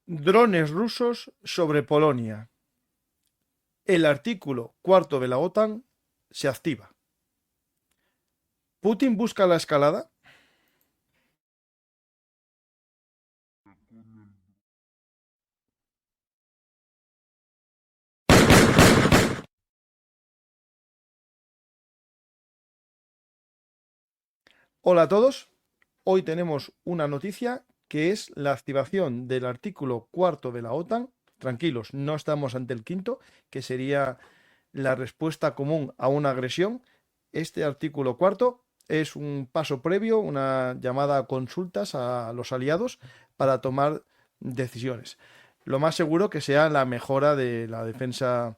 Drones rusos sobre Polonia. El artículo cuarto de la OTAN se activa. ¿Putin busca la escalada? Hola a todos. Hoy tenemos una noticia que es la activación del artículo cuarto de la OTAN. Tranquilos, no estamos ante el quinto, que sería la respuesta común a una agresión. Este artículo cuarto es un paso previo, una llamada a consultas a los aliados para tomar decisiones. Lo más seguro que sea la mejora de la defensa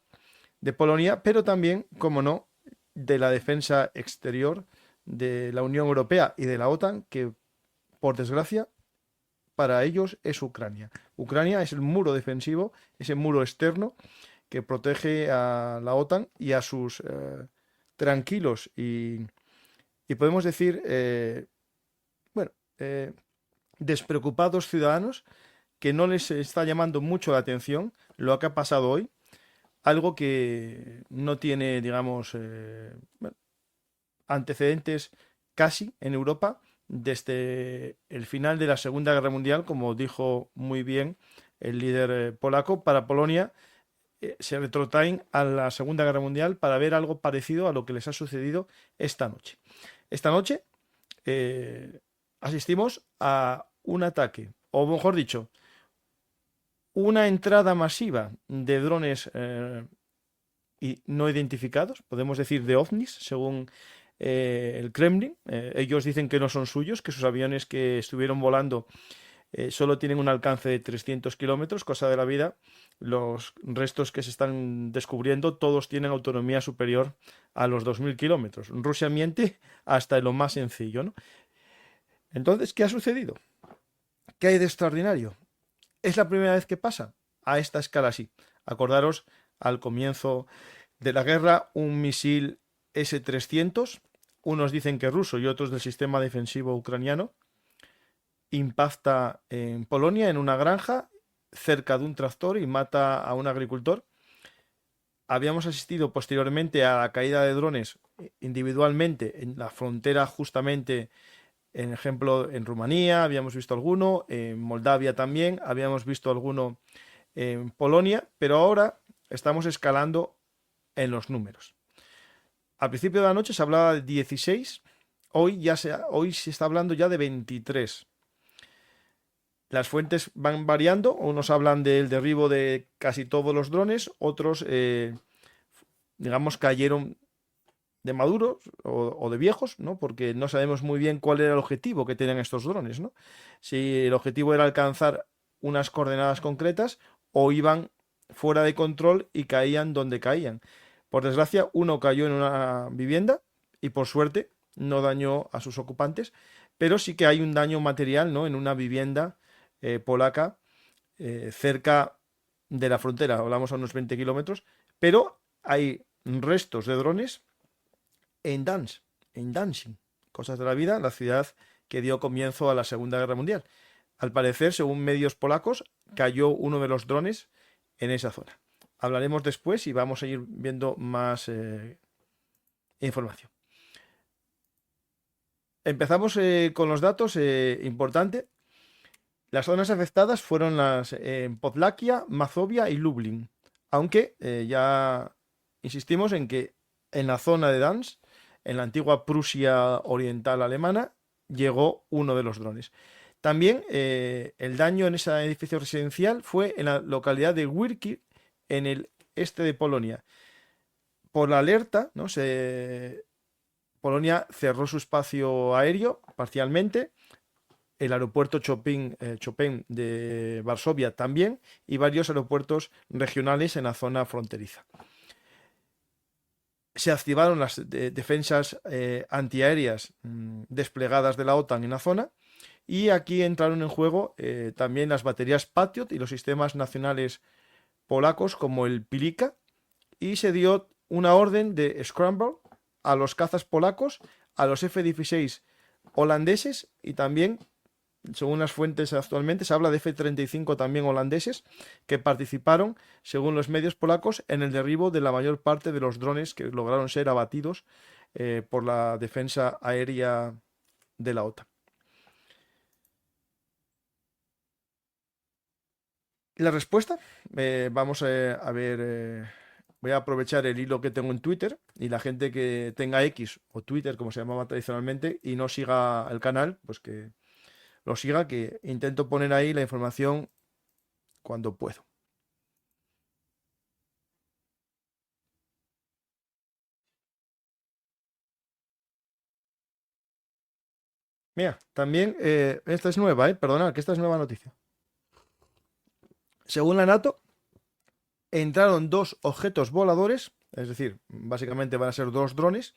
de Polonia, pero también, como no, de la defensa exterior de la Unión Europea y de la OTAN, que por desgracia para ellos es Ucrania. Ucrania es el muro defensivo, ese muro externo que protege a la OTAN y a sus tranquilos y podemos decir, bueno, despreocupados ciudadanos que no les está llamando mucho la atención lo que ha pasado hoy, algo que no tiene, digamos, bueno, antecedentes casi en Europa desde el final de la Segunda Guerra Mundial, como dijo muy bien el líder polaco. Para Polonia se retrotraen a la Segunda Guerra Mundial para ver algo parecido a lo que les ha sucedido esta noche. Esta noche asistimos a un ataque, o mejor dicho, una entrada masiva de drones y no identificados, podemos decir de ovnis, según el Kremlin. Ellos dicen que no son suyos, que sus aviones que estuvieron volando solo tienen un alcance de 300 kilómetros, cosa de la vida. Los restos que se están descubriendo, todos tienen autonomía superior a los 2000 kilómetros. Rusia miente hasta en lo más sencillo, ¿no? Entonces, ¿qué ha sucedido? ¿Qué hay de extraordinario? Es la primera vez que pasa a esta escala así. Acordaros al comienzo de la guerra, un misil S-300, unos dicen que ruso y otros del sistema defensivo ucraniano, impacta en Polonia, en una granja, cerca de un tractor y mata a un agricultor. Habíamos asistido posteriormente a la caída de drones individualmente en la frontera, justamente en ejemplo en Rumanía, habíamos visto alguno, en Moldavia también, habíamos visto alguno en Polonia, pero ahora estamos escalando en los números. Al principio de la noche se hablaba de 16, hoy se está hablando ya de 23. Las fuentes van variando, unos hablan del derribo de casi todos los drones, otros, digamos, cayeron de maduros o de viejos, ¿no? Porque no sabemos muy bien cuál era el objetivo que tenían estos drones, ¿no? Si el objetivo era alcanzar unas coordenadas concretas o iban fuera de control y caían donde caían. Por desgracia, uno cayó en una vivienda y por suerte no dañó a sus ocupantes, pero sí que hay un daño material, ¿no? En una vivienda polaca cerca de la frontera, hablamos a unos 20 kilómetros, pero hay restos de drones en Danzig, cosas de la vida, la ciudad que dio comienzo a la Segunda Guerra Mundial. Al parecer, según medios polacos, cayó uno de los drones en esa zona. Hablaremos después y vamos a ir viendo más información. Empezamos con los datos. Importante. Las zonas afectadas fueron las Podlaquia, Mazovia y Lublin. Aunque ya insistimos en que en la zona de Danzig, en la antigua Prusia oriental alemana, llegó uno de los drones. También el daño en ese edificio residencial fue en la localidad de Wirki, en el este de Polonia. Por la alerta, ¿no? Polonia cerró su espacio aéreo parcialmente, el aeropuerto Chopin de Varsovia también, y varios aeropuertos regionales en la zona fronteriza. Se activaron las defensas antiaéreas desplegadas de la OTAN en la zona, y aquí entraron en juego también las baterías Patriot y los sistemas nacionales polacos como el Pilika, y se dio una orden de scramble a los cazas polacos, a los F-16 holandeses y también según las fuentes actualmente, se habla de F-35 también holandeses que participaron, según los medios polacos, en el derribo de la mayor parte de los drones que lograron ser abatidos por la defensa aérea de la OTAN. La respuesta, vamos a ver, voy a aprovechar el hilo que tengo en Twitter y la gente que tenga X o Twitter, como se llamaba tradicionalmente, y no siga el canal, pues que lo siga, que intento poner ahí la información cuando puedo. Mira, también, esta es nueva, perdonad, que esta es nueva noticia. Según la NATO, entraron dos objetos voladores, es decir, básicamente van a ser dos drones,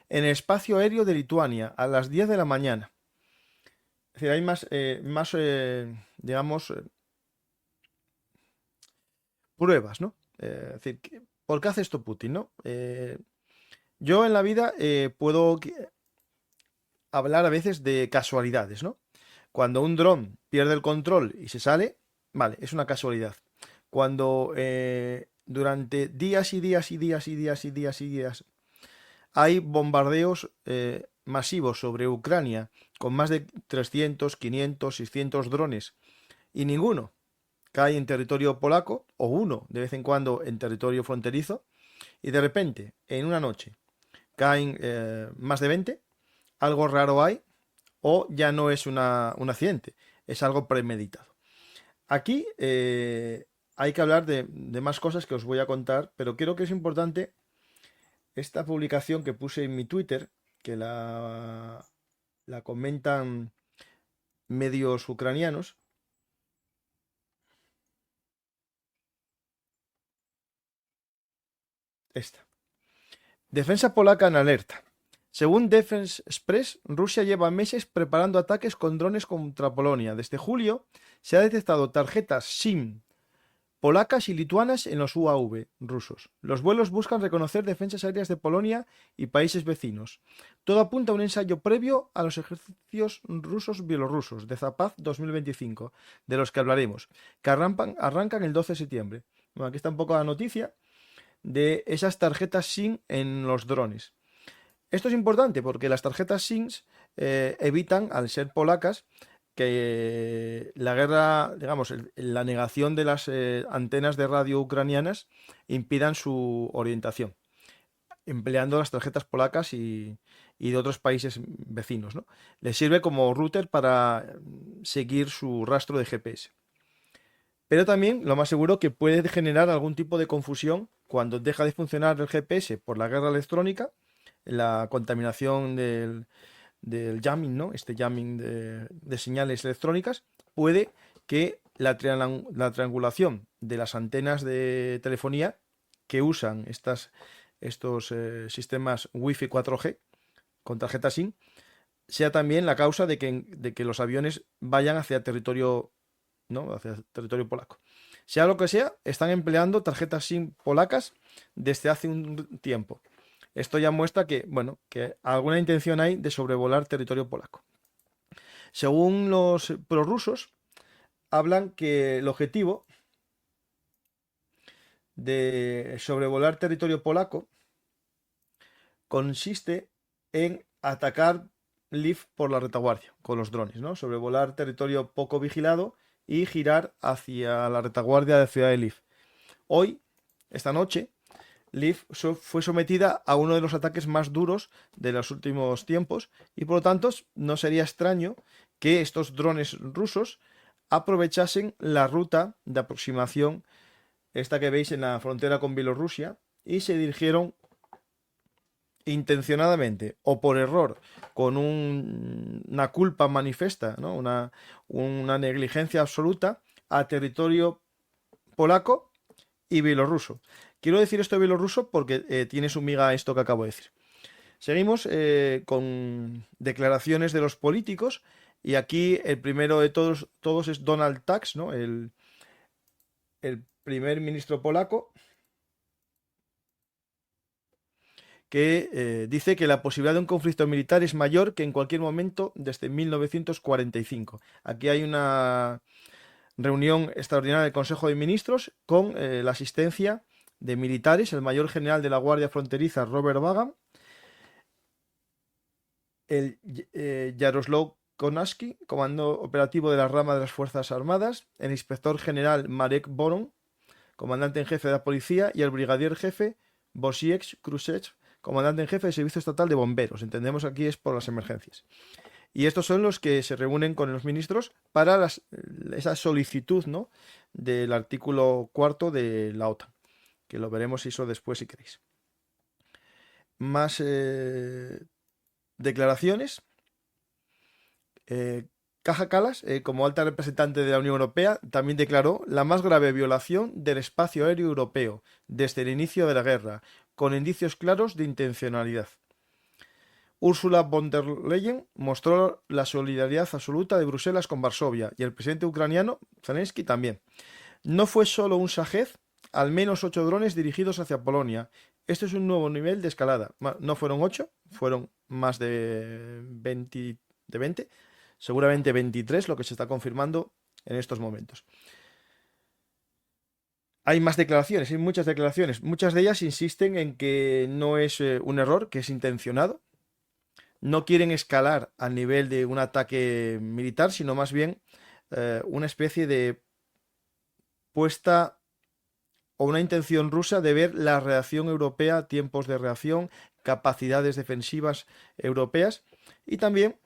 en el espacio aéreo de Lituania a las 10 de la mañana. Es decir, hay digamos, pruebas, ¿no? Es decir, ¿por qué hace esto Putin, no? Yo en la vida puedo hablar a veces de casualidades, ¿no? Cuando un dron pierde el control y se sale, vale, es una casualidad. Cuando durante días y días y días y días y días y días hay bombardeos masivos sobre Ucrania con más de 300, 500, 600 drones y ninguno cae en territorio polaco o uno de vez en cuando en territorio fronterizo y de repente en una noche caen más de 20, algo raro hay o ya no es un accidente, es algo premeditado. Aquí hay que hablar de más cosas que os voy a contar, pero creo que es importante esta publicación que puse en mi Twitter, que la comentan medios ucranianos. Esta. Defensa polaca en alerta. Según Defense Express, Rusia lleva meses preparando ataques con drones contra Polonia. Desde julio se ha detectado tarjetas SIM polacas y lituanas en los UAV rusos. Los vuelos buscan reconocer defensas aéreas de Polonia y países vecinos. Todo apunta a un ensayo previo a los ejercicios rusos-bielorrusos de Zapad 2025, de los que hablaremos, que arrancan el 12 de septiembre. Bueno, aquí está un poco la noticia de esas tarjetas SIM en los drones. Esto es importante porque las tarjetas SIM evitan, al ser polacas, que la guerra, digamos, la negación de las antenas de radio ucranianas impidan su orientación, empleando las tarjetas polacas y de otros países vecinos, ¿no? Les sirve como router para seguir su rastro de GPS. Pero también, lo más seguro, que puede generar algún tipo de confusión cuando deja de funcionar el GPS por la guerra electrónica, la contaminación del jamming, ¿no? Este jamming de señales electrónicas, puede que la triangulación de las antenas de telefonía que usan estos sistemas Wi-Fi 4G con tarjeta SIM sea también la causa de que los aviones vayan hacia territorio, ¿no? Hacia territorio polaco. Sea lo que sea, están empleando tarjetas SIM polacas desde hace un tiempo. Esto ya muestra que, bueno, que alguna intención hay de sobrevolar territorio polaco. Según los prorrusos, hablan que el objetivo de sobrevolar territorio polaco consiste en atacar Lviv por la retaguardia con los drones, ¿no? Sobrevolar territorio poco vigilado y girar hacia la retaguardia de la ciudad de Lviv. Hoy, esta noche, Lviv fue sometida a uno de los ataques más duros de los últimos tiempos y por lo tanto no sería extraño que estos drones rusos aprovechasen la ruta de aproximación, esta que veis en la frontera con Bielorrusia, y se dirigieron intencionadamente o por error, con una culpa manifiesta, ¿no? una negligencia absoluta, a territorio polaco y bielorruso. Quiero decir esto de bielorruso porque tiene su miga esto que acabo de decir. Seguimos con declaraciones de los políticos y aquí el primero de todos es Donald Tusk, ¿no? El primer ministro polaco, que dice que la posibilidad de un conflicto militar es mayor que en cualquier momento desde 1945. Aquí hay una reunión extraordinaria del Consejo de Ministros con la asistencia de militares, el mayor general de la Guardia Fronteriza, Robert Vagan, el Yaroslav Konaski, comando operativo de la rama de las Fuerzas Armadas, el inspector general Marek Boron, comandante en jefe de la policía, y el brigadier jefe Wojciech Kruszew, comandante en jefe del Servicio Estatal de Bomberos. Entendemos aquí es por las emergencias. Y estos son los que se reúnen con los ministros para esa solicitud, ¿no?, del artículo 4 de la OTAN, que lo veremos eso después si queréis. Más declaraciones. Kaja Kallas, como alta representante de la Unión Europea, también declaró la más grave violación del espacio aéreo europeo desde el inicio de la guerra, con indicios claros de intencionalidad. Ursula von der Leyen mostró la solidaridad absoluta de Bruselas con Varsovia y el presidente ucraniano, Zelensky, también. No fue solo un Shahed, al menos 8 drones dirigidos hacia Polonia. Esto es un nuevo nivel de escalada. No fueron 8, fueron más de 20, seguramente 23, lo que se está confirmando en estos momentos. Hay más declaraciones, hay muchas declaraciones. Muchas de ellas insisten en que no es un error, que es intencionado. No quieren escalar a nivel de un ataque militar, sino más bien una especie de puesta o una intención rusa de ver la reacción europea, tiempos de reacción, capacidades defensivas europeas y también,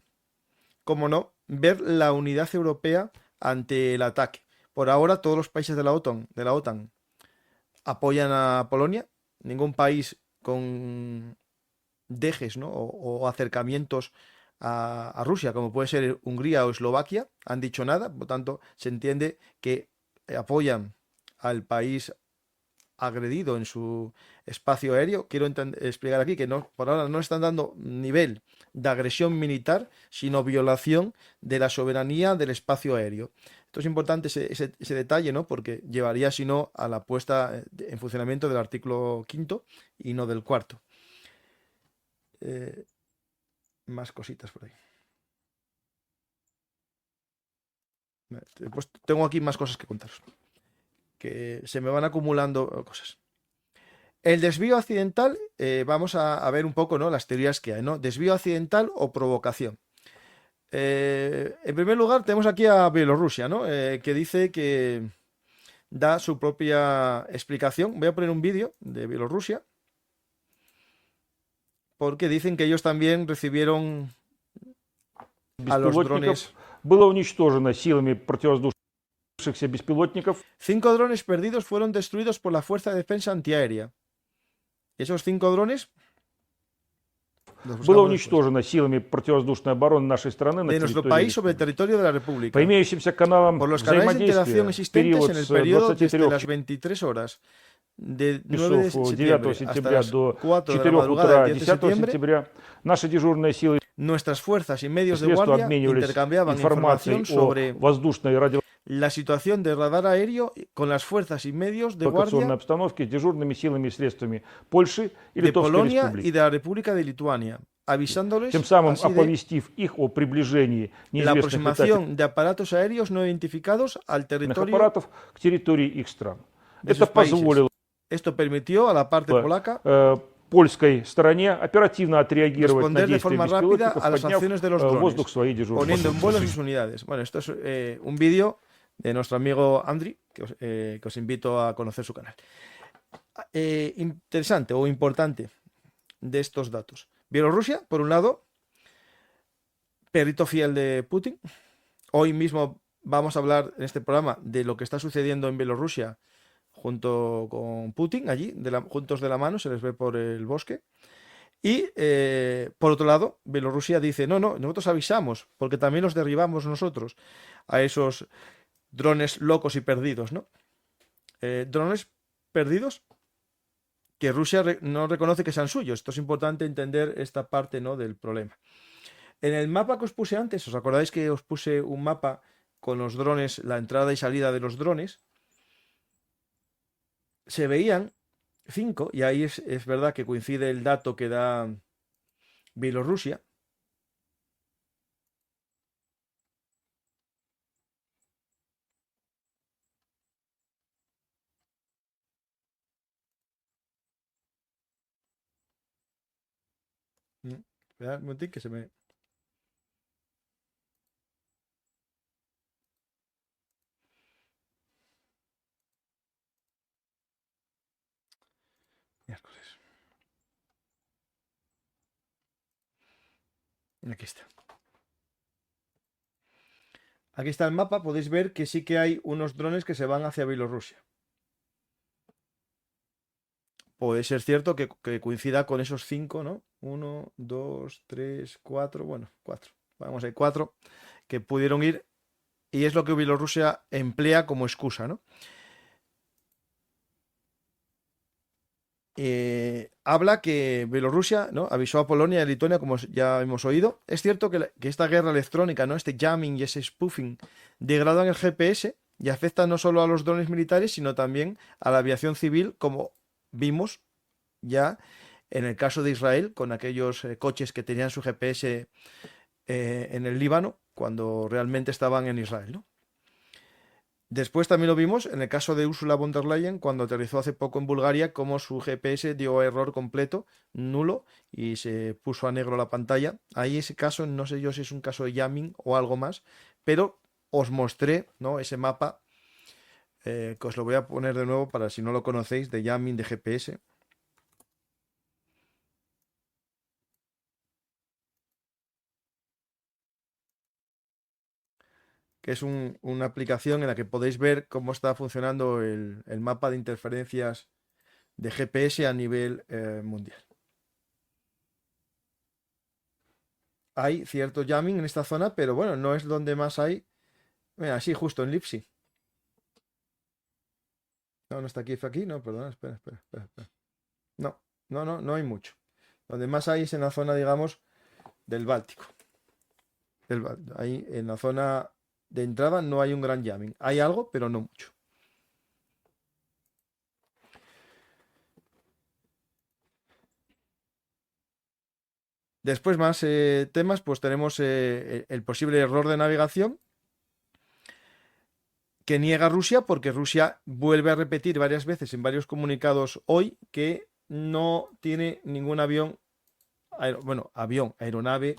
como no, ver la unidad europea ante el ataque. Por ahora todos los países de la OTAN apoyan a Polonia. Ningún país con dejes, ¿no?, o acercamientos a Rusia, como puede ser Hungría o Eslovaquia, han dicho nada. Por tanto, se entiende que apoyan al país agredido en su espacio aéreo. Quiero explicar aquí que no, por ahora no están dando nivel de agresión militar, sino violación de la soberanía del espacio aéreo. Esto es importante, ese detalle, ¿no?, porque llevaría, si no, a la puesta en funcionamiento del artículo 5 y no del 4. Más cositas por ahí. Pues tengo aquí más cosas que contaros, que se me van acumulando cosas. El desvío accidental, vamos a ver un poco, ¿no?, las teorías que hay, ¿no? Desvío accidental o provocación. En primer lugar, tenemos aquí a Bielorrusia, ¿no?, que dice que da su propia explicación. Voy a poner un vídeo de Bielorrusia, porque dicen que ellos también recibieron a los drones. Было уничтожено силами противовоздушных беспилотников. 5 drones perdidos fueron destruidos por la Fuerza de Defensa Antiaérea. Esos 5 drones Было уничтожено силами противовоздушной обороны нашей страны de nuestro país sobre el territorio de la República. По имеющимся каналам Por los canales de interacción existentes en el periodo desde 23 las 23 horas de 9 de часов septiembre 9 hasta сентября las до 4 de la 4 madrugada утра del 10 de 10 septiembre, сентября наши дежурные силы nuestras fuerzas y medios de средства guardia обменивались intercambiaban информацией información о sobre воздушной и la situación de radar aéreo con las fuerzas y medios de радиолокационной guardia обстановке дежурными силами и средствами Польши и de Литовской Polonia Республики. y de la República de Lituania, avisándoles Тем самым así de оповестив их о приближении la неизвестных aproximación de aparatos aéreos no identificados al летательных territorio аппаратов к территории их стран. de Это sus países. позволило Esto permitió a la parte polaca польской стороне оперативно отреагировать на responder de действия forma rápida беспилотников, a las подняв acciones de los в воздух drones, свои дежурные poniendo en vuelo машины. sus unidades. Bueno, esto es un vídeo de nuestro amigo Andri, que os invito a conocer su canal. Interesante o importante de estos datos. Bielorrusia, por un lado, perrito fiel de Putin. Hoy mismo vamos a hablar en este programa de lo que está sucediendo en Bielorrusia junto con Putin, allí, juntos de la mano, se les ve por el bosque. Y por otro lado, Bielorrusia dice, no, nosotros avisamos, porque también los derribamos nosotros a esos drones locos y perdidos, ¿no? Drones perdidos que Rusia no reconoce que sean suyos. Esto es importante entender esta parte, ¿no?, del problema. En el mapa que os puse antes, ¿os acordáis que os puse un mapa con los drones, la entrada y salida de los drones? Se veían 5, y ahí es verdad que coincide el dato que da Bielorrusia. Espera un momentín que se me... Miércoles. Aquí está. Aquí está el mapa, podéis ver que sí que hay unos drones que se van hacia Bielorrusia. Puede ser cierto que coincida con esos 5, ¿no? 1, 2, 3, 4, bueno, 4. Vamos, hay 4 que pudieron ir y es lo que Bielorrusia emplea como excusa, ¿no? Habla que Bielorrusia, ¿no?, avisó a Polonia y a Lituania, como ya hemos oído. Es cierto que esta guerra electrónica, ¿no?, este jamming y ese spoofing degradan el GPS y afectan no solo a los drones militares, sino también a la aviación civil, como vimos ya en el caso de Israel, con aquellos coches que tenían su GPS en el Líbano, cuando realmente estaban en Israel, ¿no? Después también lo vimos en el caso de Ursula von der Leyen cuando aterrizó hace poco en Bulgaria, como su GPS dio error completo, nulo, y se puso a negro la pantalla. Ahí ese caso, no sé yo si es un caso de jamming o algo más, pero os mostré, ¿no?, ese mapa, que os lo voy a poner de nuevo para si no lo conocéis, de jamming de GPS. Que es una aplicación en la que podéis ver cómo está funcionando el mapa de interferencias de GPS a nivel mundial. Hay cierto jamming en esta zona, pero bueno, no es donde más hay. Mira, sí, justo en Lipsi. No, no está aquí, fue aquí. No, perdona, espera. No, no hay mucho. Donde más hay es en la zona, digamos, del Báltico. Ahí en la zona de entrada no hay un gran jamming. Hay algo, pero no mucho. Después más temas, pues tenemos el posible error de navegación que niega Rusia, porque Rusia vuelve a repetir varias veces en varios comunicados hoy que no tiene ningún avión, aeronave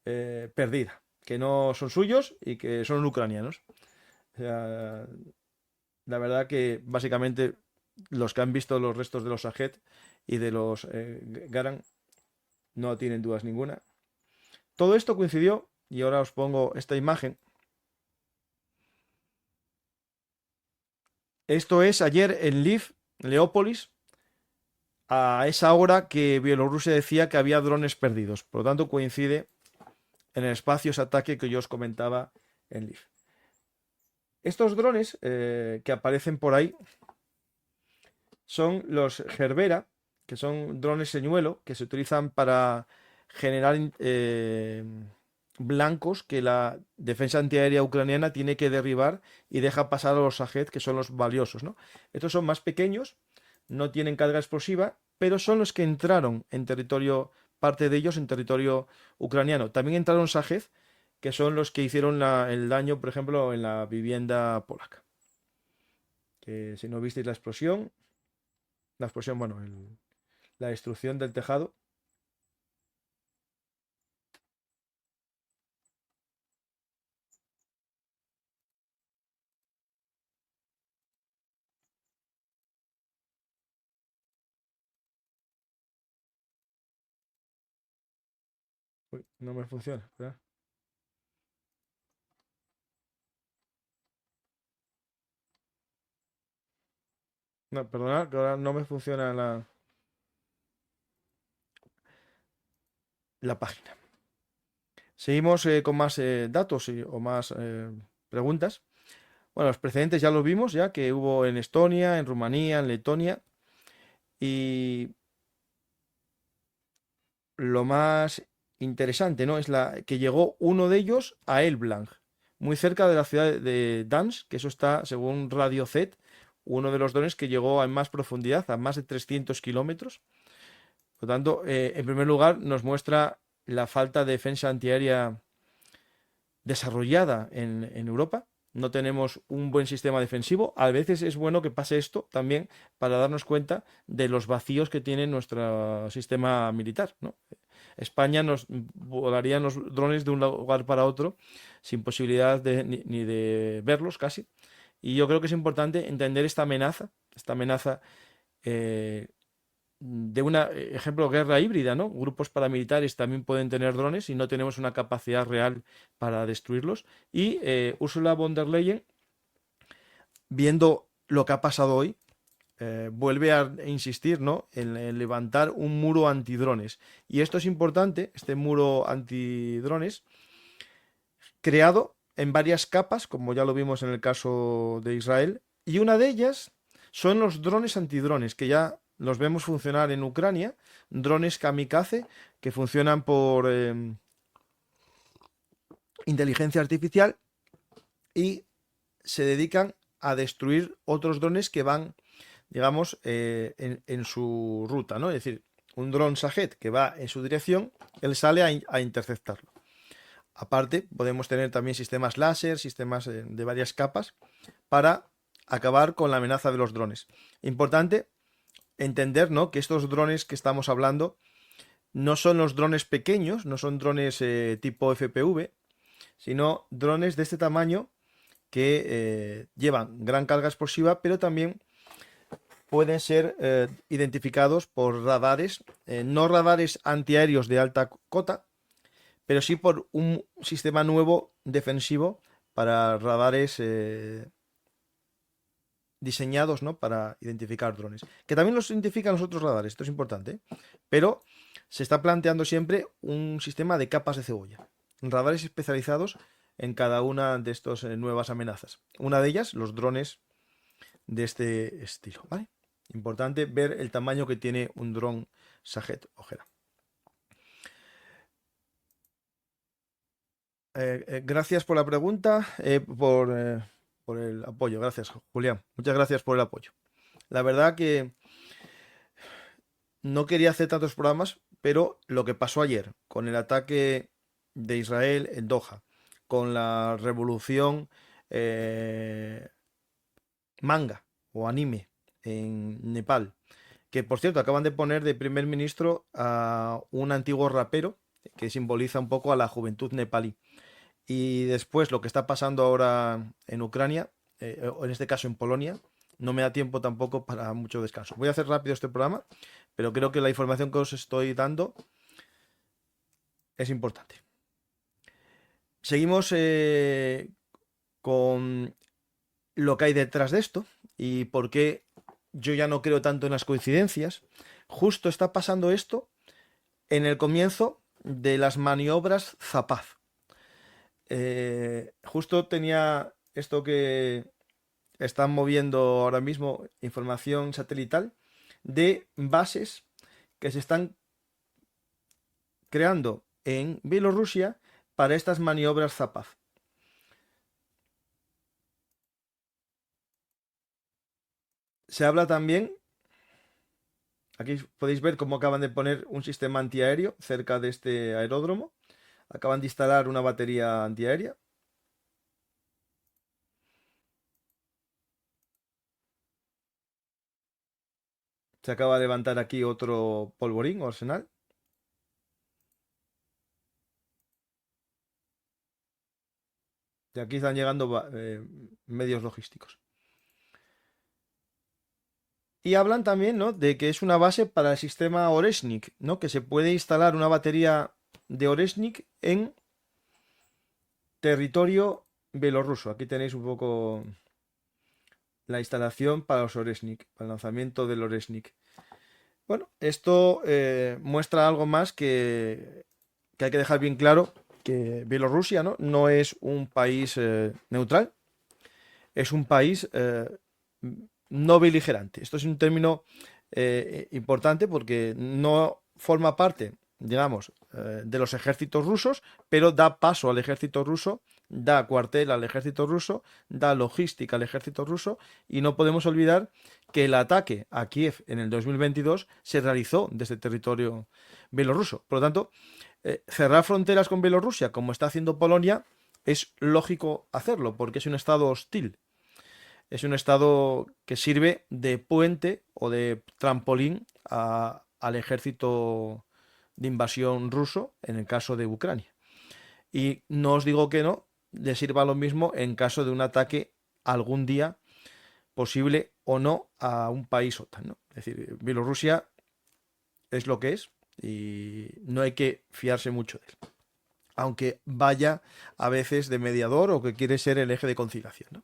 perdida, que no son suyos y que son ucranianos. O sea, la verdad que básicamente los que han visto los restos de los Shahed y de los Garan no tienen dudas ninguna. Todo esto coincidió, y ahora os pongo esta imagen. Esto es ayer en Lviv, Leópolis, a esa hora que Bielorrusia decía que había drones perdidos. Por lo tanto, coincide en el espacio ese ataque que yo os comentaba en Lviv. Estos drones que aparecen por ahí son los Gerbera, que son drones señuelo que se utilizan para generar blancos que la defensa antiaérea ucraniana tiene que derribar y deja pasar a los Shahed, que son los valiosos, ¿no? Estos son más pequeños, no tienen carga explosiva, pero son los que entraron en territorio, parte de ellos en territorio ucraniano. También entraron Shahed, que son los que hicieron el daño, por ejemplo, en la vivienda polaca. Que si no visteis la explosión, bueno, la destrucción del tejado. Uy, no me funciona, ¿verdad? No, perdonad, que ahora no me funciona la página. Seguimos con más datos o más preguntas. Bueno, los precedentes ya los vimos, ya que hubo en Estonia, en Rumanía, en Letonia. Y lo más interesante, ¿no?, es que llegó uno de ellos a Elblang, muy cerca de la ciudad de Dansk, que eso está, según Radio Z, uno de los drones que llegó a más profundidad, a más de 300 kilómetros. Por lo tanto, en primer lugar, nos muestra la falta de defensa antiaérea desarrollada en Europa. No tenemos un buen sistema defensivo. A veces es bueno que pase esto también para darnos cuenta de los vacíos que tiene nuestro sistema militar, ¿no? España nos volarían los drones de un lugar para otro sin posibilidad ni de verlos casi. Y yo creo que es importante entender esta amenaza de una, ejemplo, guerra híbrida, ¿no? Grupos paramilitares también pueden tener drones y no tenemos una capacidad real para destruirlos. Y Ursula von der Leyen, viendo lo que ha pasado hoy, vuelve a insistir, ¿no? en levantar un muro antidrones. Y esto es importante, este muro antidrones, creado en varias capas, como ya lo vimos en el caso de Israel, y una de ellas son los drones antidrones, que ya los vemos funcionar en Ucrania, drones kamikaze que funcionan por inteligencia artificial y se dedican a destruir otros drones que van, digamos, en su ruta, ¿no? Es decir, un dron Shahed que va en su dirección, él sale a interceptarlo. Aparte, podemos tener también sistemas láser, sistemas de varias capas para acabar con la amenaza de los drones. Importante entender, ¿no?, que estos drones que estamos hablando no son los drones pequeños, no son drones tipo FPV, sino drones de este tamaño que llevan gran carga explosiva, pero también pueden ser identificados por radares, no radares antiaéreos de alta cota, pero sí por un sistema nuevo defensivo para radares diseñados, ¿no?, para identificar drones. Que también los identifican los otros radares, esto es importante, ¿eh? Pero se está planteando siempre un sistema de capas de cebolla. Radares especializados en cada una de estas nuevas amenazas. Una de ellas, los drones de este estilo, ¿vale? Importante ver el tamaño que tiene un dron Shahed, ojera. Gracias por la pregunta, por el apoyo. Gracias, Julián. Muchas gracias por el apoyo. La verdad que no quería hacer tantos programas, pero lo que pasó ayer con el ataque de Israel en Doha, con la revolución manga o anime en Nepal, que por cierto acaban de poner de primer ministro a un antiguo rapero que simboliza un poco a la juventud nepalí. Y después lo que está pasando ahora en Ucrania, o en este caso en Polonia, no me da tiempo tampoco para mucho descanso. Voy a hacer rápido este programa, pero creo que la información que os estoy dando es importante. Seguimos con lo que hay detrás de esto y por qué yo ya no creo tanto en las coincidencias. Justo está pasando esto en el comienzo de las maniobras Zapad. Justo tenía esto que están moviendo ahora mismo, información satelital de bases que se están creando en Bielorrusia para estas maniobras Zapad. Se habla también, aquí podéis ver cómo acaban de poner un sistema antiaéreo cerca de este aeródromo. Acaban de instalar una batería antiaérea. Se acaba de levantar aquí otro polvorín o arsenal. Y aquí están llegando medios logísticos. Y hablan también, ¿no?, de que es una base para el sistema Oreshnik, ¿no?, que se puede instalar una batería de Oreshnik en territorio bielorruso. Aquí tenéis un poco la instalación para los Oreshnik, para el lanzamiento del Oreshnik. Bueno, esto muestra algo más que hay que dejar bien claro, que Bielorrusia, no es un país neutral, es un país no beligerante. Esto es un término importante porque no forma parte, digamos, de los ejércitos rusos, pero da paso al ejército ruso da cuartel al ejército ruso, da logística al ejército ruso, y no podemos olvidar que el ataque a Kiev en el 2022 se realizó desde territorio bielorruso. Por lo tanto, cerrar fronteras con Bielorrusia, como está haciendo Polonia, es lógico hacerlo, porque es un estado hostil. Es un estado que sirve de puente o de trampolín al ejército de invasión ruso en el caso de Ucrania. Y no os digo que no, le sirva lo mismo en caso de un ataque algún día posible o no a un país OTAN, ¿no? Es decir, Bielorrusia es lo que es y no hay que fiarse mucho de él. Aunque vaya a veces de mediador o que quiere ser el eje de conciliación, ¿no?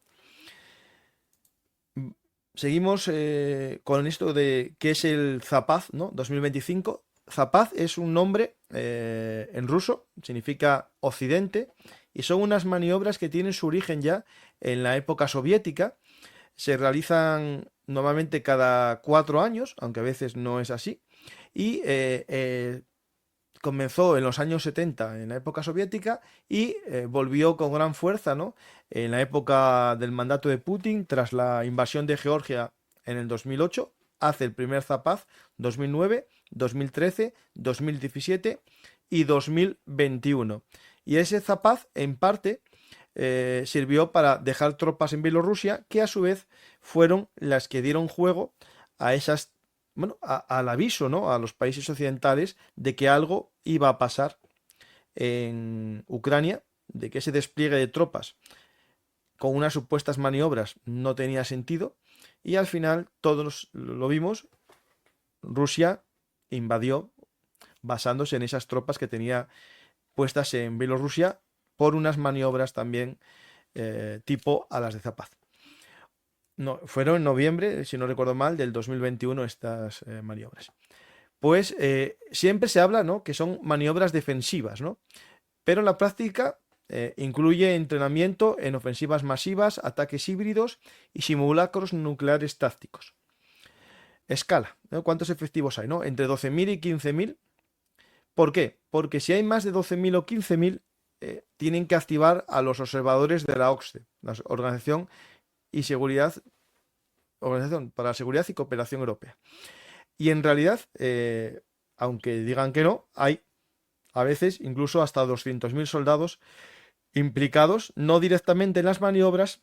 Seguimos con esto de qué es el Zapad, ¿no? 2025. Zapad es un nombre en ruso, significa occidente, y son unas maniobras que tienen su origen ya en la época soviética. Se realizan normalmente cada 4 años, aunque a veces no es así, y comenzó en los años 70 en la época soviética y volvió con gran fuerza, ¿no? En la época del mandato de Putin, tras la invasión de Georgia en el 2008, hace el primer Zapad 2009, 2013, 2017 y 2021. Y ese Zapad, en parte, sirvió para dejar tropas en Bielorrusia, que a su vez fueron las que dieron juego a esas, bueno, al aviso, ¿no? A los países occidentales de que algo iba a pasar en Ucrania, de que ese despliegue de tropas con unas supuestas maniobras no tenía sentido, y al final todos lo vimos, Rusia invadió basándose en esas tropas que tenía puestas en Bielorrusia por unas maniobras también tipo a las de Zapad. No, fueron en noviembre, si no recuerdo mal, del 2021 estas maniobras. Pues siempre se habla, ¿no?, que son maniobras defensivas, ¿no? Pero en la práctica incluye entrenamiento en ofensivas masivas, ataques híbridos y simulacros nucleares tácticos. Escala, ¿no? ¿Cuántos efectivos hay, no? Entre 12.000 y 15.000. ¿Por qué? Porque si hay más de 12.000 o 15.000, tienen que activar a los observadores de la OSCE, la Organización para la Seguridad y Cooperación Europea. Y en realidad, aunque digan que no, hay a veces incluso hasta 200.000 soldados implicados, no directamente en las maniobras,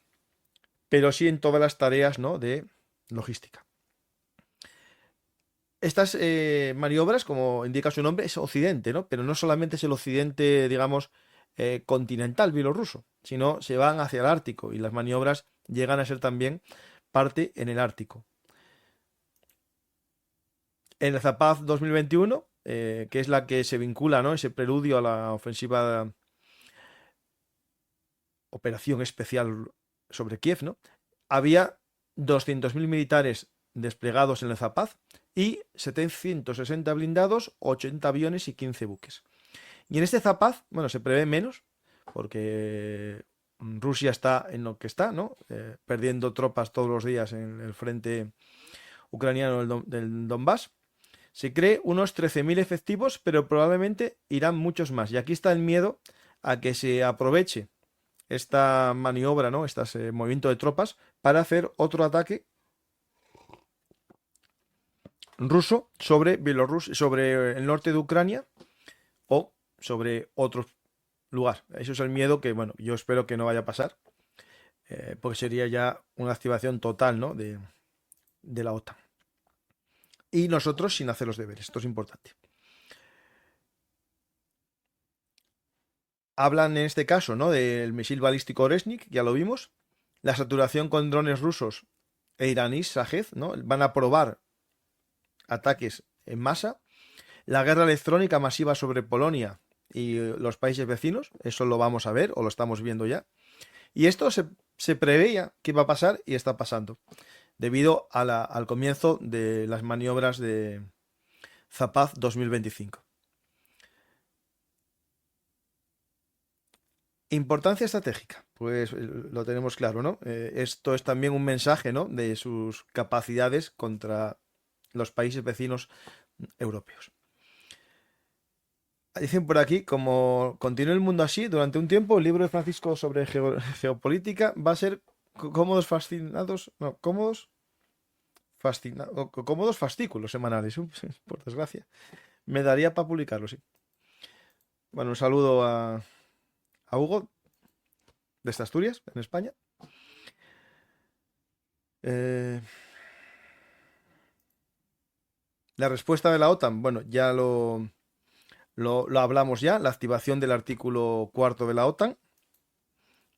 pero sí en todas las tareas, ¿no?, de logística. Estas maniobras, como indica su nombre, es occidente, ¿no? Pero no solamente es el occidente, digamos, continental bielorruso, sino se van hacia el Ártico y las maniobras llegan a ser también parte en el Ártico. En el Zapad 2021, que es la que se vincula, ¿no?, ese preludio a la ofensiva operación especial sobre Kiev, ¿no?, había 200.000 militares desplegados en el Zapad y 760 blindados, 80 aviones y 15 buques. Y en este Zapad, bueno, se prevé menos, porque Rusia está en lo que está, ¿no? Perdiendo tropas todos los días en el frente ucraniano del Donbass. Se cree unos 13.000 efectivos, pero probablemente irán muchos más. Y aquí está el miedo a que se aproveche esta maniobra, ¿no?, este movimiento de tropas, para hacer otro ataque ruso sobre Bielorrusia, sobre el norte de Ucrania o sobre otro lugar. Eso es el miedo que, bueno, yo espero que no vaya a pasar, porque sería ya una activación total, ¿no?, de la OTAN. Y nosotros sin hacer los deberes, esto es importante. Hablan en este caso, ¿no?, del misil balístico Oresnik, ya lo vimos, la saturación con drones rusos e iraníes Shahed, ¿no? Van a probar ataques en masa, la guerra electrónica masiva sobre Polonia y los países vecinos, eso lo vamos a ver o lo estamos viendo ya. Y esto se preveía que iba a pasar y está pasando, debido al comienzo de las maniobras de Zapad 2025. Importancia estratégica, pues lo tenemos claro, ¿no? Esto es también un mensaje, ¿no?, de sus capacidades contra los países vecinos europeos. Dicen por aquí, como continúe el mundo así, durante un tiempo el libro de Francisco sobre geopolítica va a ser cómodos fascinados, no, cómodos fascículos semanales, por desgracia. Me daría para publicarlo, sí. Bueno, un saludo a Hugo, desde Asturias, en España. Eh, la respuesta de la OTAN, bueno, ya lo hablamos ya, la activación del artículo cuarto de la OTAN,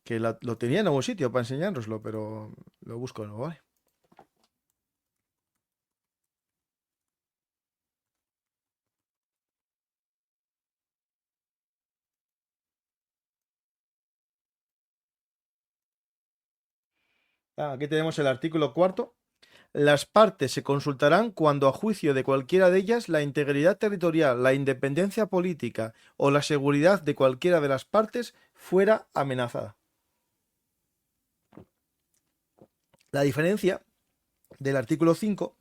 que lo tenía en algún sitio para enseñároslo, pero lo busco, ¿no? Vale. Aquí tenemos el artículo cuarto. Las partes se consultarán cuando, a juicio de cualquiera de ellas, la integridad territorial, la independencia política o la seguridad de cualquiera de las partes fuera amenazada. La diferencia del artículo 5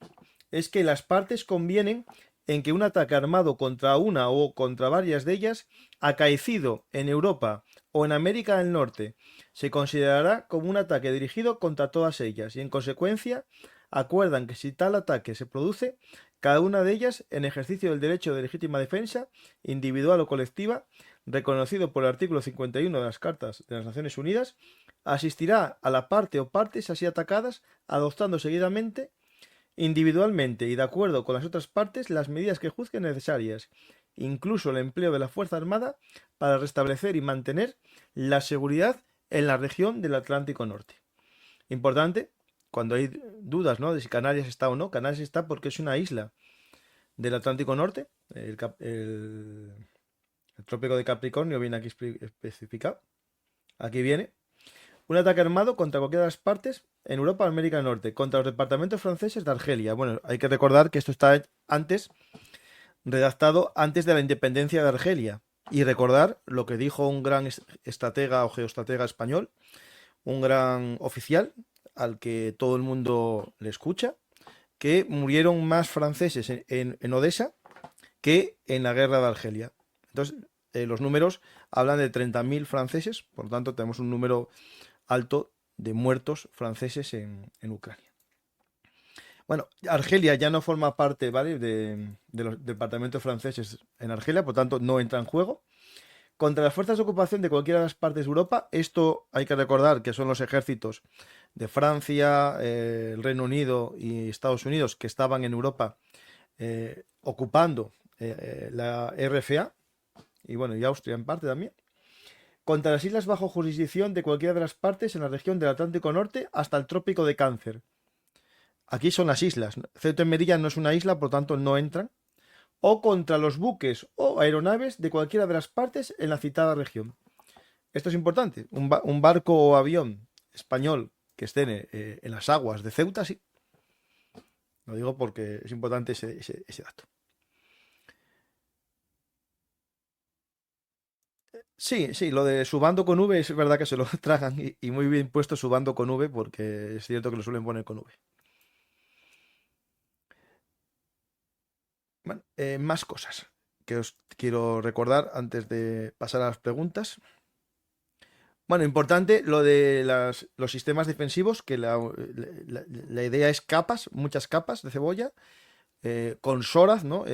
es que las partes convienen en que un ataque armado contra una o contra varias de ellas, acaecido en Europa o en América del Norte, se considerará como un ataque dirigido contra todas ellas y, en consecuencia, acuerdan que si tal ataque se produce, cada una de ellas, en ejercicio del derecho de legítima defensa, individual o colectiva, reconocido por el artículo 51 de las Cartas de las Naciones Unidas, asistirá a la parte o partes así atacadas, adoptando seguidamente, individualmente y de acuerdo con las otras partes, las medidas que juzguen necesarias, incluso el empleo de la Fuerza Armada, para restablecer y mantener la seguridad en la región del Atlántico Norte. Importante, cuando hay dudas, ¿no?, de si Canarias está o no, Canarias está porque es una isla del Atlántico Norte, el trópico de Capricornio viene aquí especificado, aquí viene. Un ataque armado contra cualquiera de las partes en Europa o América del Norte, contra los departamentos franceses de Argelia. Bueno, hay que recordar que esto está antes, redactado antes de la independencia de Argelia. Y recordar lo que dijo un gran estratega o geoestratega español, un gran oficial al que todo el mundo le escucha, que murieron más franceses en Odessa que en la guerra de Argelia. Entonces, los números hablan de 30.000 franceses, por lo tanto tenemos un número alto de muertos franceses en Ucrania. Bueno, Argelia ya no forma parte, ¿vale?, de los departamentos franceses en Argelia, por tanto no entra en juego. Contra las fuerzas de ocupación de cualquiera de las partes de Europa, esto hay que recordar que son los ejércitos de Francia, el Reino Unido y Estados Unidos que estaban en Europa ocupando la RFA y bueno, y Austria en parte también. Contra las islas bajo jurisdicción de cualquiera de las partes en la región del Atlántico Norte hasta el Trópico de Cáncer. Aquí son las islas. Ceuta y Melilla no es una isla, por tanto no entran. O contra los buques o aeronaves de cualquiera de las partes en la citada región. Esto es importante. Un barco o avión español que esté en las aguas de Ceuta, sí. Lo digo porque es importante ese dato. Sí, sí, lo de subando con V es verdad que se lo tragan y muy bien puesto subando con V porque es cierto que lo suelen poner con V. Bueno, más cosas que os quiero recordar antes de pasar a las preguntas. Bueno, importante lo de los sistemas defensivos, que la idea es capas, muchas capas de cebolla, con SORAD, ¿no?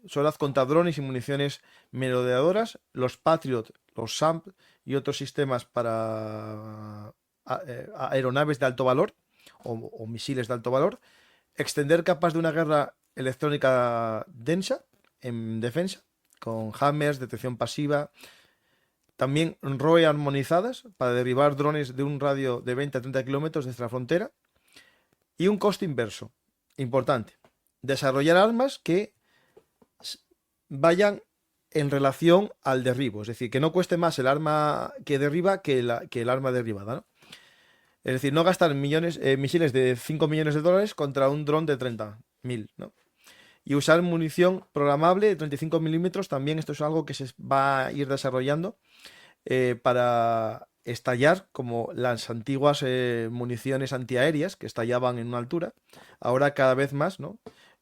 SORAD contra drones y municiones merodeadoras, los Patriot, los SAMP y otros sistemas para aeronaves de alto valor o misiles de alto valor, extender capas de una guerra electrónica densa en defensa, con hammers, detección pasiva, también ROE armonizadas para derribar drones de un radio de 20 a 30 kilómetros desde la frontera, y un coste inverso, importante, desarrollar armas que vayan en relación al derribo, es decir, que no cueste más el arma que derriba que el arma derribada, ¿no? Es decir, no gastar misiles de 5 millones de dólares contra un dron de 30.000, ¿no? Y usar munición programable de 35 milímetros, también esto es algo que se va a ir desarrollando para estallar como las antiguas municiones antiaéreas que estallaban en una altura, ahora cada vez más, ¿no?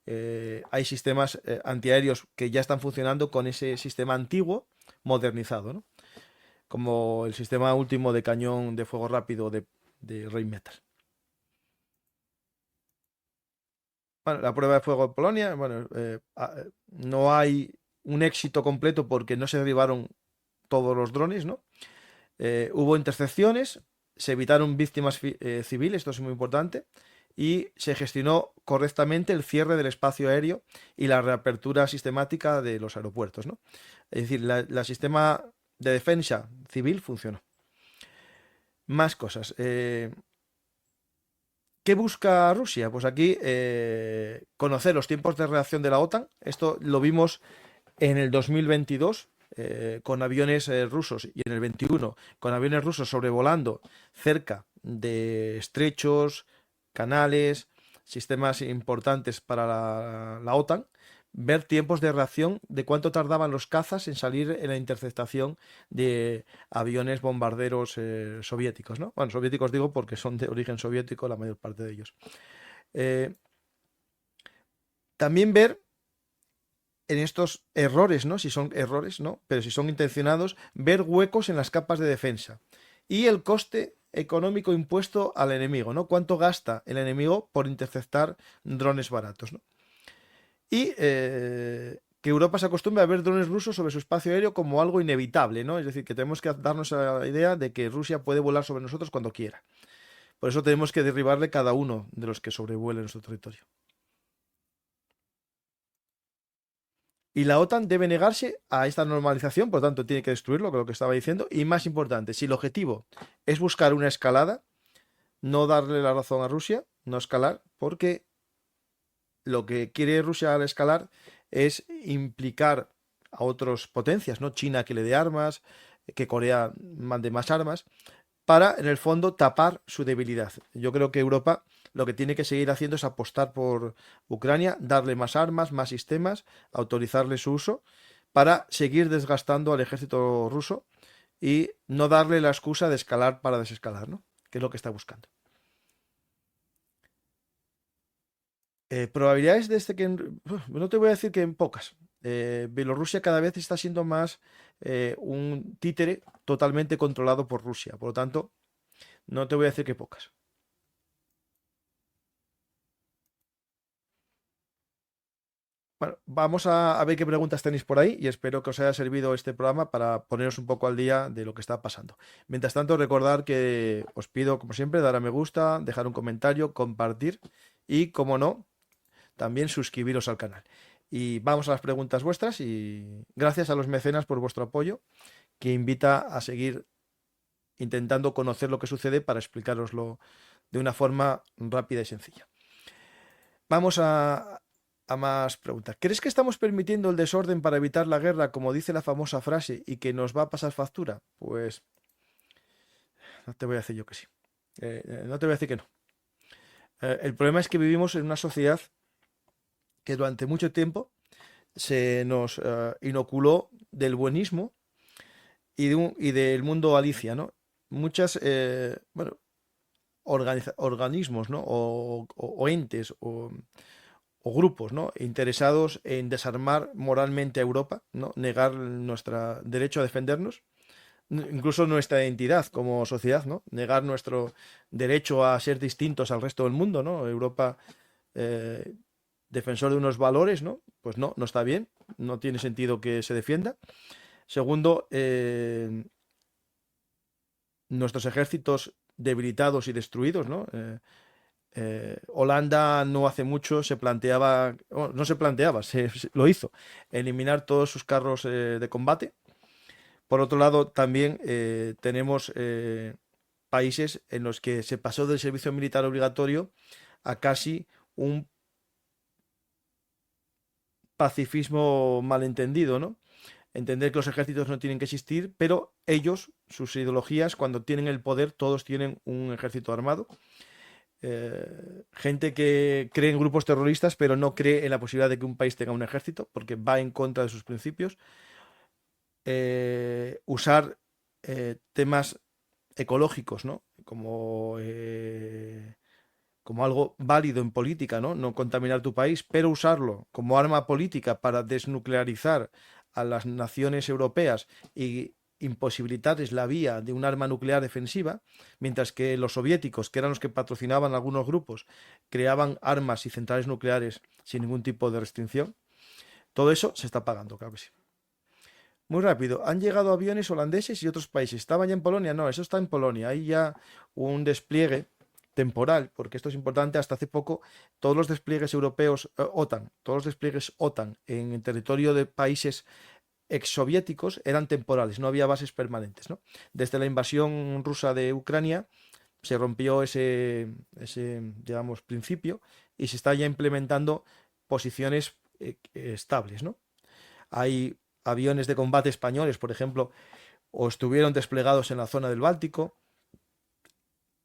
hay sistemas antiaéreos que ya están funcionando con ese sistema antiguo modernizado, ¿no? Como el sistema último de cañón de fuego rápido de Rheinmetall. Bueno, la prueba de fuego de Polonia, bueno, no hay un éxito completo porque no se derribaron todos los drones, ¿no? Hubo intercepciones, se evitaron víctimas civiles, esto es muy importante, y se gestionó correctamente el cierre del espacio aéreo y la reapertura sistemática de los aeropuertos, ¿no? Es decir, el sistema de defensa civil funcionó. Más cosas. ¿Qué busca Rusia? Pues aquí conocer los tiempos de reacción de la OTAN. Esto lo vimos en el 2022 con aviones rusos y en el 21 con aviones rusos sobrevolando cerca de estrechos, canales, sistemas importantes para la OTAN, ver tiempos de reacción de cuánto tardaban los cazas en salir en la interceptación de aviones bombarderos soviéticos, ¿no? Bueno, soviéticos digo porque son de origen soviético la mayor parte de ellos. Eh, también ver en estos errores, ¿no? Si son errores, ¿no? Pero si son intencionados, ver huecos en las capas de defensa. Y el coste económico impuesto al enemigo, ¿no? ¿Cuánto gasta el enemigo por interceptar drones baratos, ¿no? Y que Europa se acostumbre a ver drones rusos sobre su espacio aéreo como algo inevitable, ¿no? Es decir, que tenemos que darnos a la idea de que Rusia puede volar sobre nosotros cuando quiera. Por eso tenemos que derribarle cada uno de los que sobrevuelen nuestro territorio. Y la OTAN debe negarse a esta normalización, por lo tanto tiene que destruirlo, que es lo que estaba diciendo. Y más importante, si el objetivo es buscar una escalada, no darle la razón a Rusia, no escalar, porque lo que quiere Rusia al escalar es implicar a otras potencias, ¿no? China que le dé armas, que Corea mande más armas, para en el fondo tapar su debilidad. Yo creo que Europa lo que tiene que seguir haciendo es apostar por Ucrania, darle más armas, más sistemas, autorizarle su uso, para seguir desgastando al ejército ruso y no darle la excusa de escalar para desescalar, ¿no? Que es lo que está buscando. Probabilidades de este que... No te voy a decir que en pocas. Bielorrusia cada vez está siendo más un títere totalmente controlado por Rusia. Por lo tanto, no te voy a decir que pocas. Bueno, vamos a ver qué preguntas tenéis por ahí y espero que os haya servido este programa para poneros un poco al día de lo que está pasando. Mientras tanto, recordar que os pido, como siempre, dar a me gusta, dejar un comentario, compartir y, como no, también suscribiros al canal. Y vamos a las preguntas vuestras y gracias a los mecenas por vuestro apoyo, que invita a seguir intentando conocer lo que sucede para explicároslo de una forma rápida y sencilla. Vamos a más preguntas. ¿Crees que estamos permitiendo el desorden para evitar la guerra, como dice la famosa frase, y que nos va a pasar factura? Pues no te voy a decir yo que sí. No te voy a decir que no. El problema es que vivimos en una sociedad que durante mucho tiempo se nos inoculó del buenismo y del mundo Alicia, ¿no? Muchas, bueno, organismos, ¿no? O entes o grupos, ¿no? Interesados en desarmar moralmente a Europa, ¿no? Negar nuestro derecho a defendernos, incluso nuestra identidad como sociedad, ¿no? Negar nuestro derecho a ser distintos al resto del mundo, ¿no? Europa, eh, defensor de unos valores, ¿no? Pues no, no está bien, no tiene sentido que se defienda. Segundo, nuestros ejércitos debilitados y destruidos, ¿no? Holanda no hace mucho se planteaba, bueno, no se planteaba, lo hizo, eliminar todos sus carros de combate. Por otro lado, también tenemos países en los que se pasó del servicio militar obligatorio a casi un pacifismo malentendido, ¿no? Entender que los ejércitos no tienen que existir, pero ellos, sus ideologías, cuando tienen el poder, todos tienen un ejército armado. Gente que cree en grupos terroristas, pero no cree en la posibilidad de que un país tenga un ejército, porque va en contra de sus principios. Usar temas ecológicos, ¿no? Como como algo válido en política, ¿no? No contaminar tu país, pero usarlo como arma política para desnuclearizar a las naciones europeas y imposibilitarles la vía de un arma nuclear defensiva, mientras que los soviéticos, que eran los que patrocinaban algunos grupos, creaban armas y centrales nucleares sin ningún tipo de restricción. Todo eso se está pagando, claro que sí. Muy rápido, han llegado aviones holandeses y otros países. ¿Estaban ya en Polonia? No, eso está en Polonia. Hay ya un despliegue temporal, porque esto es importante. Hasta hace poco, todos los despliegues europeos, OTAN, todos los despliegues OTAN en el territorio de países exsoviéticos eran temporales, no había bases permanentes, ¿no? Desde la invasión rusa de Ucrania se rompió ese digamos, principio y se está ya implementando posiciones estables, ¿no? Hay aviones de combate españoles, por ejemplo, o estuvieron desplegados en la zona del Báltico.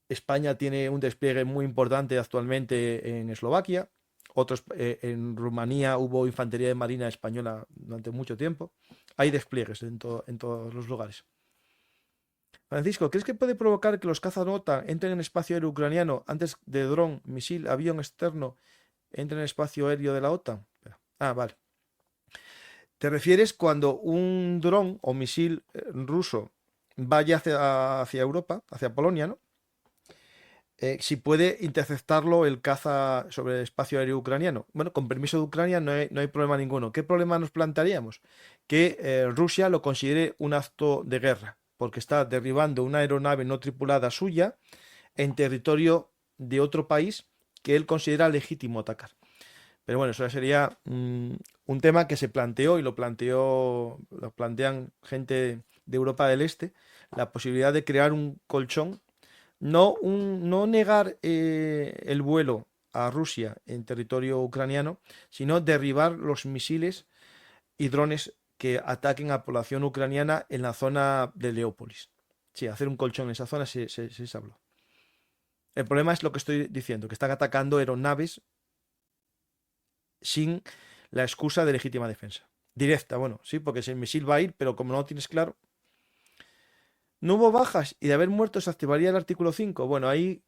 España tiene un despliegue muy importante actualmente en Eslovaquia. Otros, en Rumanía hubo infantería de marina española durante mucho tiempo. Hay despliegues en todos los lugares. Francisco, ¿crees que puede provocar que los cazas OTAN entren en espacio aéreo ucraniano antes de dron, misil, avión externo entren en el espacio aéreo de la OTAN? Ah, vale. ¿Te refieres cuando un dron o misil ruso vaya hacia Europa, hacia Polonia, ¿no? Si puede interceptarlo el caza sobre el espacio aéreo ucraniano. Bueno, con permiso de Ucrania no hay problema ninguno. ¿Qué problema nos plantearíamos? Que Rusia lo considere un acto de guerra, porque está derribando una aeronave no tripulada suya en territorio de otro país que él considera legítimo atacar. Pero bueno, eso sería un tema que se planteó y lo plantean gente de Europa del Este, la posibilidad de crear un colchón, no negar el vuelo a Rusia en territorio ucraniano, sino derribar los misiles y drones que ataquen a población ucraniana en la zona de Leópolis. Sí, hacer un colchón en esa zona se habló. El problema es lo que estoy diciendo, que están atacando aeronaves sin la excusa de legítima defensa. Directa, bueno, sí, porque si el misil va a ir, pero como no lo tienes claro. No hubo bajas y de haber muerto se activaría el artículo 5. Bueno, ahí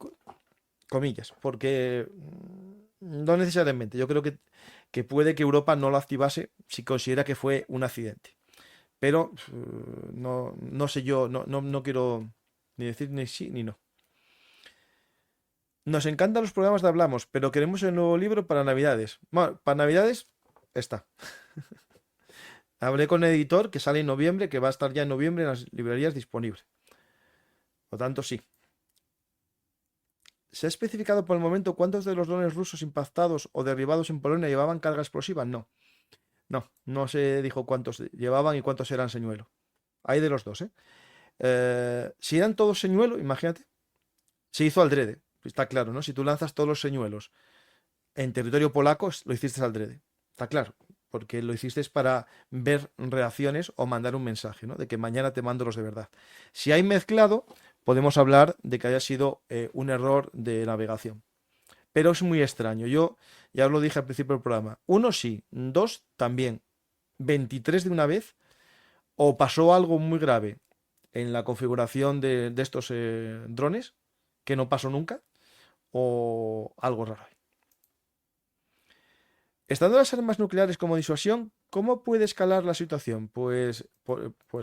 comillas, porque no necesariamente. Yo creo que puede que Europa no lo activase si considera que fue un accidente. Pero no sé yo, no quiero ni decir ni sí ni no. Nos encantan los programas de Hablamos, pero queremos el nuevo libro para Navidades. Bueno, para Navidades está. Hablé con el editor que sale en noviembre, que va a estar ya en noviembre en las librerías disponible. Por lo tanto, sí. ¿Se ha especificado por el momento cuántos de los drones rusos impactados o derribados en Polonia llevaban carga explosiva? No. No se dijo cuántos llevaban y cuántos eran señuelo. Hay de los dos, ¿eh? Si eran todos señuelo, imagínate, se hizo adrede. Está claro, ¿no? Si tú lanzas todos los señuelos en territorio polaco, lo hiciste adrede. Está claro, porque lo hiciste para ver reacciones o mandar un mensaje, ¿no? De que mañana te mando los de verdad. Si hay mezclado, podemos hablar de que haya sido un error de navegación. Pero es muy extraño. Yo ya os lo dije al principio del programa. Uno sí, dos también. 23 de una vez. O pasó algo muy grave en la configuración de estos drones, que no pasó nunca, o algo raro. Estando las armas nucleares como disuasión, ¿cómo puede escalar la situación? Pues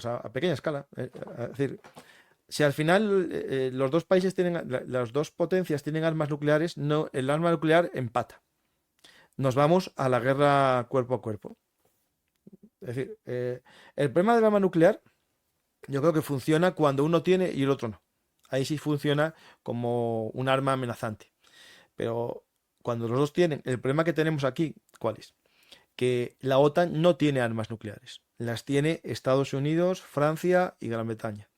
a pequeña escala. Es decir, si al final los dos países las dos potencias tienen armas nucleares, no, el arma nuclear empata. Nos vamos a la guerra cuerpo a cuerpo. Es decir, el problema del arma nuclear, yo creo que funciona cuando uno tiene y el otro no. Ahí sí funciona como un arma amenazante. Pero cuando los dos tienen, el problema que tenemos aquí, ¿cuál es? Que la OTAN no tiene armas nucleares. Las tiene Estados Unidos, Francia y Gran Bretaña.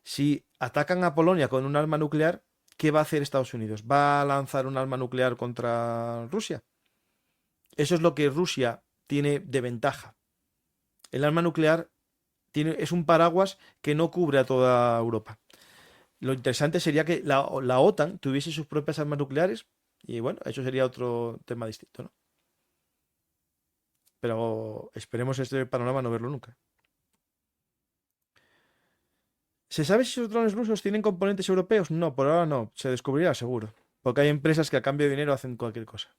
Si atacan a Polonia con un arma nuclear, ¿qué va a hacer Estados Unidos? ¿Va a lanzar un arma nuclear contra Rusia? Eso es lo que Rusia tiene de ventaja. El arma nuclear es un paraguas que no cubre a toda Europa. Lo interesante sería que la OTAN tuviese sus propias armas nucleares y bueno, eso sería otro tema distinto, ¿no? Pero esperemos este panorama no verlo nunca. ¿Se sabe si esos drones rusos tienen componentes europeos? No, por ahora no. Se descubrirá seguro. porque hay empresas que a cambio de dinero hacen cualquier cosa.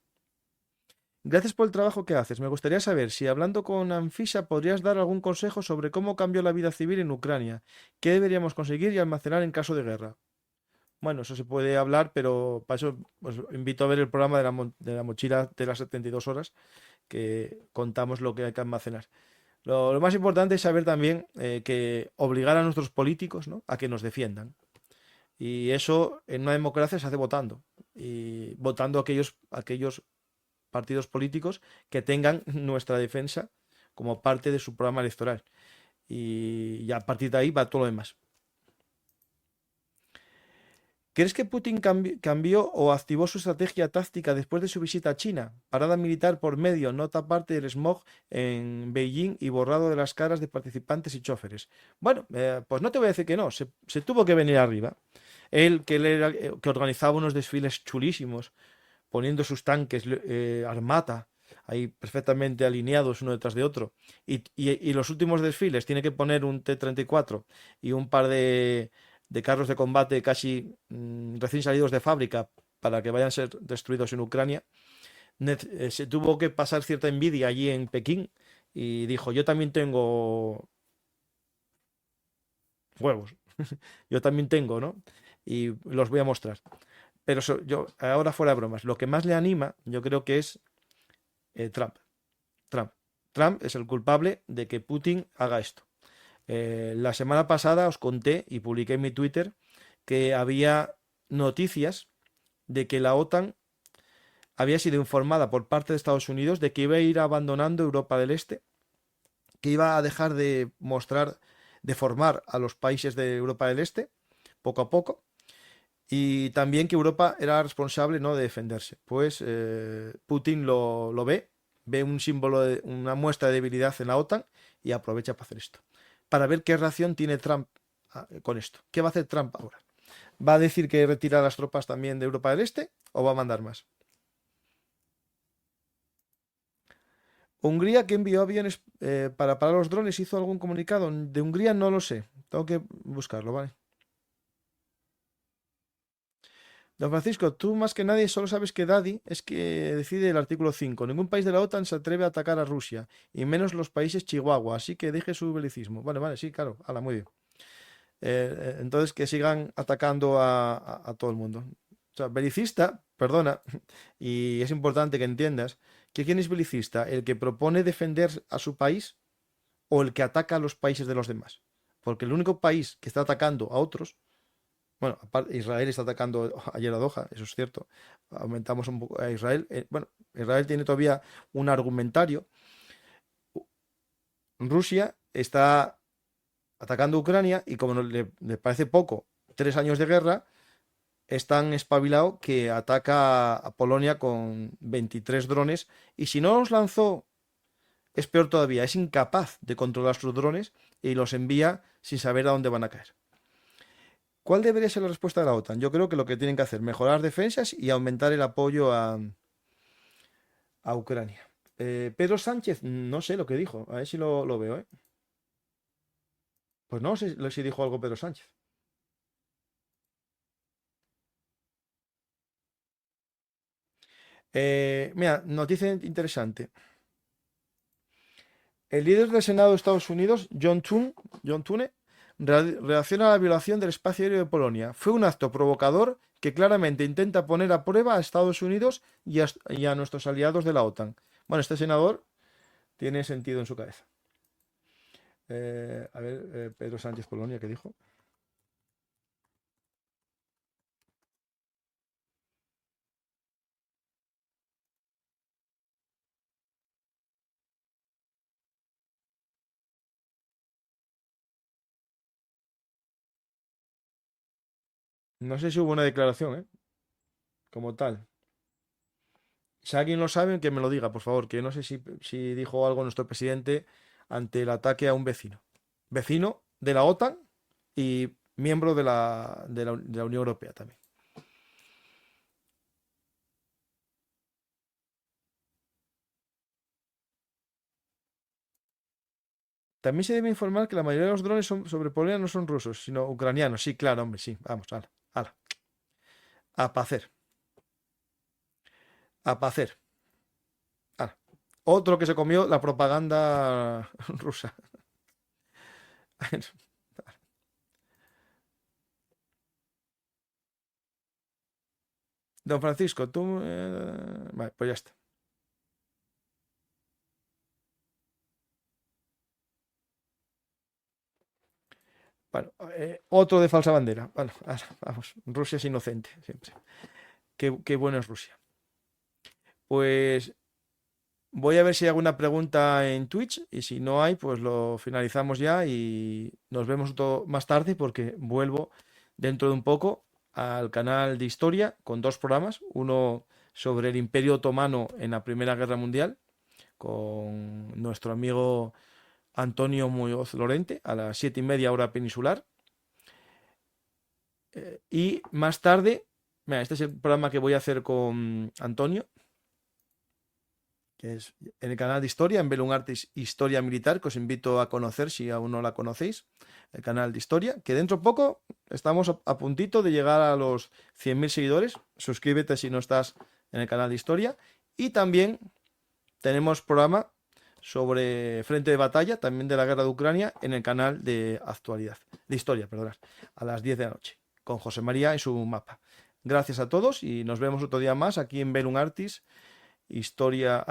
Gracias por el trabajo que haces. Me gustaría saber si hablando con Anfisa podrías dar algún consejo sobre cómo cambió la vida civil en Ucrania, qué deberíamos conseguir y almacenar en caso de guerra. Bueno, eso se puede hablar, pero para eso os invito a ver el programa de la mochila de las 72 horas, que contamos lo que hay que almacenar. Lo más importante es saber también que obligar a nuestros políticos, ¿no?, a que nos defiendan. Y eso en una democracia se hace votando. Y votando a aquellos partidos políticos que tengan nuestra defensa como parte de su programa electoral. Y a partir de ahí va todo lo demás. ¿Crees que Putin cambió o activó su estrategia táctica después de su visita a China? Parada militar por medio, nota parte del smog en Beijing y borrado de las caras de participantes y choferes. Bueno, pues no te voy a decir que no, se tuvo que venir arriba. Que organizaba unos desfiles chulísimos, poniendo sus tanques Armata ahí perfectamente alineados uno detrás de otro. Y los últimos desfiles tiene que poner un T-34 y un par de carros de combate casi recién salidos de fábrica para que vayan a ser destruidos en Ucrania. Se tuvo que pasar cierta envidia allí en Pekín y dijo, yo también tengo huevos, yo también tengo, ¿no? Y los voy a mostrar. Pero yo, ahora fuera de bromas, lo que más le anima, yo creo que es Trump. Trump. Trump es el culpable de que Putin haga esto. La semana pasada os conté y publiqué en mi Twitter que había noticias de que la OTAN había sido informada por parte de Estados Unidos de que iba a ir abandonando Europa del Este, que iba a dejar de formar a los países de Europa del Este, poco a poco, y también que Europa era responsable, ¿no?, de defenderse. Pues Putin lo ve un símbolo, una muestra de debilidad en la OTAN y aprovecha para hacer esto. Para ver qué reacción tiene Trump con esto. ¿Qué va a hacer Trump ahora? ¿Va a decir que retira las tropas también de Europa del Este o va a mandar más? Hungría, que envió aviones para parar los drones, hizo algún comunicado. De Hungría no lo sé. Tengo que buscarlo, ¿vale? Don Francisco, tú más que nadie solo sabes que Daddy es que decide el artículo 5. Ningún país de la OTAN se atreve a atacar a Rusia, y menos los países Chihuahua, así que deje su belicismo. Vale, sí, claro, hala, muy bien. Entonces que sigan atacando a todo el mundo. O sea, belicista, perdona, y es importante que entiendas que quién es belicista, el que propone defender a su país o el que ataca a los países de los demás. Porque el único país que está atacando a otros, bueno, aparte, Israel está atacando ayer a Doha, eso es cierto. Aumentamos un poco a Israel. Bueno, Israel tiene todavía un argumentario. Rusia está atacando a Ucrania y como le parece poco, 3 años de guerra, es tan espabilado que ataca a Polonia con 23 drones y si no los lanzó, es peor todavía, es incapaz de controlar sus drones y los envía sin saber a dónde van a caer. ¿Cuál debería ser la respuesta de la OTAN? Yo creo que lo que tienen que hacer, mejorar defensas y aumentar el apoyo a Ucrania. Pedro Sánchez, no sé lo que dijo, a ver si lo veo, ¿eh? Pues no sé si dijo algo Pedro Sánchez. Mira, noticia interesante. El líder del Senado de Estados Unidos, John Tune, reacciona a la violación del espacio aéreo de Polonia. Fue un acto provocador que claramente intenta poner a prueba a Estados Unidos y a nuestros aliados de la OTAN. Bueno, este senador tiene sentido en su cabeza. A ver, Pedro Sánchez Polonia, ¿qué dijo? No sé si hubo una declaración, ¿eh? Como tal. Si alguien lo sabe, que me lo diga, por favor, que no sé si dijo algo nuestro presidente ante el ataque a un vecino. Vecino de la OTAN y miembro de la Unión Europea también. También se debe informar que la mayoría de los drones sobre Polonia no son rusos, sino ucranianos. Sí, claro, hombre, sí. Vamos, ala, ala. A pa' hacer. a pacer. Ah, otro que se comió la propaganda rusa. Don Francisco, tú... Vale, pues ya está. Bueno, otro de falsa bandera. Bueno, ahora, vamos, Rusia es inocente, siempre. Qué bueno es Rusia. Pues voy a ver si hay alguna pregunta en Twitch y si no hay, pues lo finalizamos ya y nos vemos más tarde porque vuelvo dentro de un poco al canal de historia con dos programas, uno sobre el Imperio Otomano en la Primera Guerra Mundial con nuestro amigo Antonio Muñoz Lorente a las 7:30 hora peninsular. Y más tarde, mira, este es el programa que voy a hacer con Antonio, que es en el canal de historia, en Belunartis Historia Militar, que os invito a conocer si aún no la conocéis, el canal de historia, que dentro de poco estamos a puntito de llegar a los 100.000 seguidores. Suscríbete si no estás en el canal de historia. Y también tenemos programa sobre frente de batalla, también de la guerra de Ucrania, en el canal de actualidad, de historia, perdón, a las 10 de la noche, con José María en su mapa. Gracias a todos y nos vemos otro día más aquí en Belunartis Historia,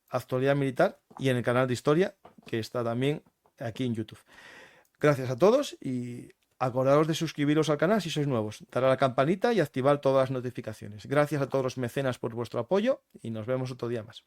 Actualidad Militar y en el canal de historia que está también aquí en YouTube. Gracias a todos y acordaos de suscribiros al canal si sois nuevos, dar a la campanita y activar todas las notificaciones. Gracias a todos los mecenas por vuestro apoyo y nos vemos otro día más.